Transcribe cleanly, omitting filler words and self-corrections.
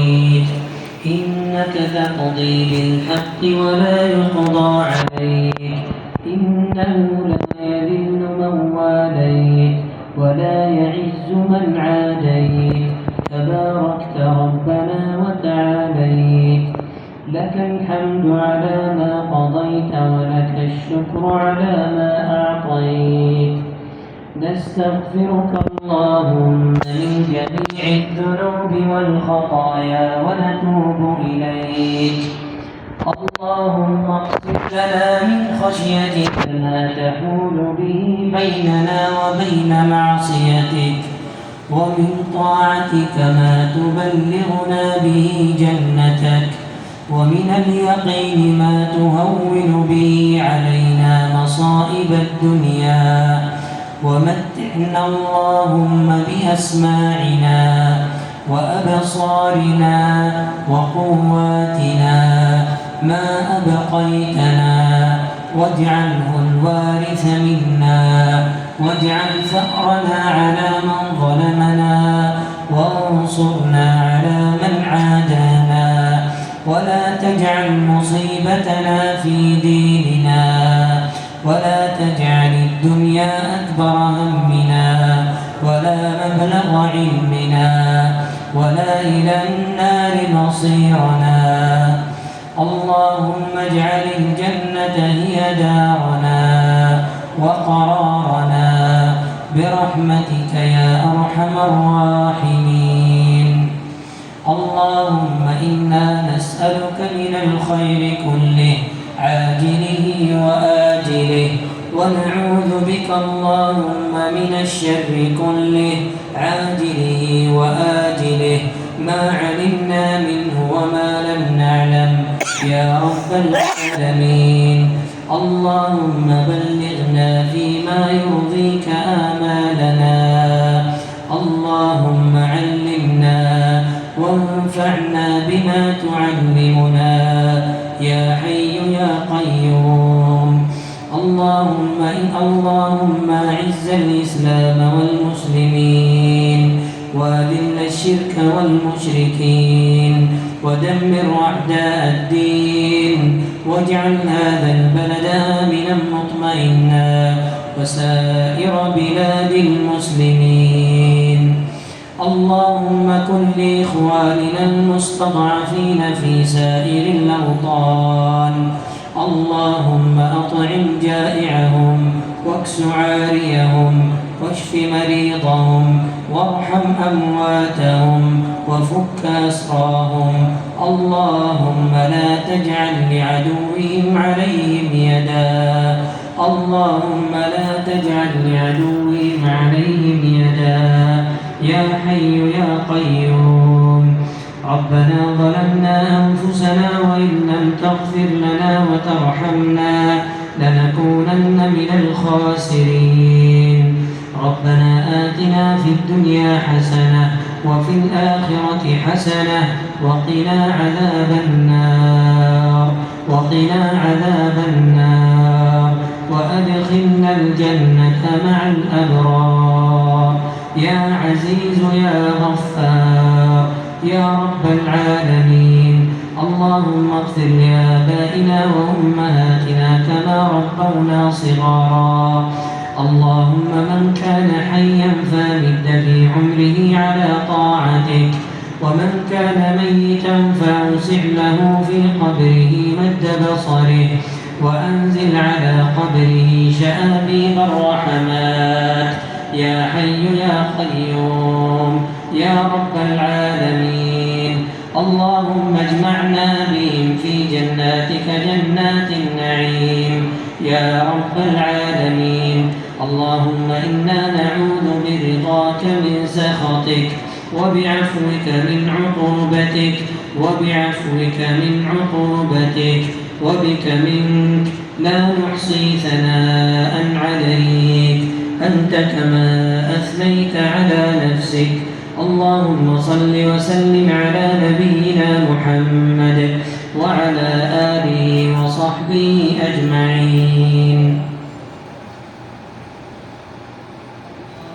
قضيت إنك تقضي بالحق ولا يقضى عليك إنه لا يذل من واليت ولا يعز من عاديت تباركت ربنا وتعاليت لك الحمد على ما قضيت ولك الشكر على ما أعطيت نستغفرك اللهم من جميع الذنوب والخطايا ونتوب إليك اللهم اقسم لنا من خشيتك ما تحول به بيننا وبين معصيتك ومن طاعتك ما تبلغنا به جنتك ومن اليقين ما تهون به علينا مصائب الدنيا ومتعنا اللهم بأسماعنا وأبصارنا وقواتنا ما أبقيتنا واجعله الوارث منا واجعل ثأرنا على من ظلمنا وانصرنا على من عادانا ولا تجعل مصيبتنا في ديننا ولا تجعل الدنيا أكبر همنا ولا مبلغ علمنا ولا إلى النار مصيرنا اللهم اجعل الجنة هي دارنا وقرارنا برحمتك يا أرحم الراحمين اللهم إنا نسألك من الخير كله عاجله وآجله ونعوذ بك اللهم من الشر كله عاجله وآجله ما علمنا منه وما لم نعلم يا رب العالمين اللهم بلغنا فيما يرضيك آمالنا اللهم علمنا وانفعنا بما تعلمنا يا حي يا قيوم اللهم أعز الإسلام والمسلمين وأذل الشرك والمشركين ودمر أعداء الدين واجعل هذا البلد آمنا مطمئنا وسائر بلاد المسلمين اللهم كن لإخواننا المستضعفين في سائر الأوطان اللهم أطعم جائعهم واكس عاريهم واشف مريضهم وارحم أمواتهم وفك أسراهم اللهم لا تجعل لعدوهم عليهم يدا اللهم لا تجعل لعدوهم عليهم يدا يا حي يا قيوم ربنا ظلمنا أنفسنا وإن لم تغفر لنا وترحمنا لنكونن من الخاسرين ربنا آتنا في الدنيا حسنة وفي الآخرة حسنة وقنا عذاب النار وأدخلنا الجنة مع الأبرار يا عزيز يا غفار يا رب العالمين اللهم اغفر لآبائنا وأمهاتنا كما ربونا صغارا اللهم من كان حيا فامد في عمره على طاعتك ومن كان ميتا فأوسع له في قبره مد بصره وأنزل على قبره شآبيب الرحمات يا حي يا قيوم يا رب العالمين اللهم اجمعنا بهم في جناتك جنات النعيم يا رب العالمين اللهم إنا نعوذ برضاك من سخطك وبعفوك من عقوبتك وبك منك لا نحصي ثناء عليك أنت كما أثنيت على نفسك اللهم صل وسلم على نبينا محمد وعلى آله وصحبه أجمعين.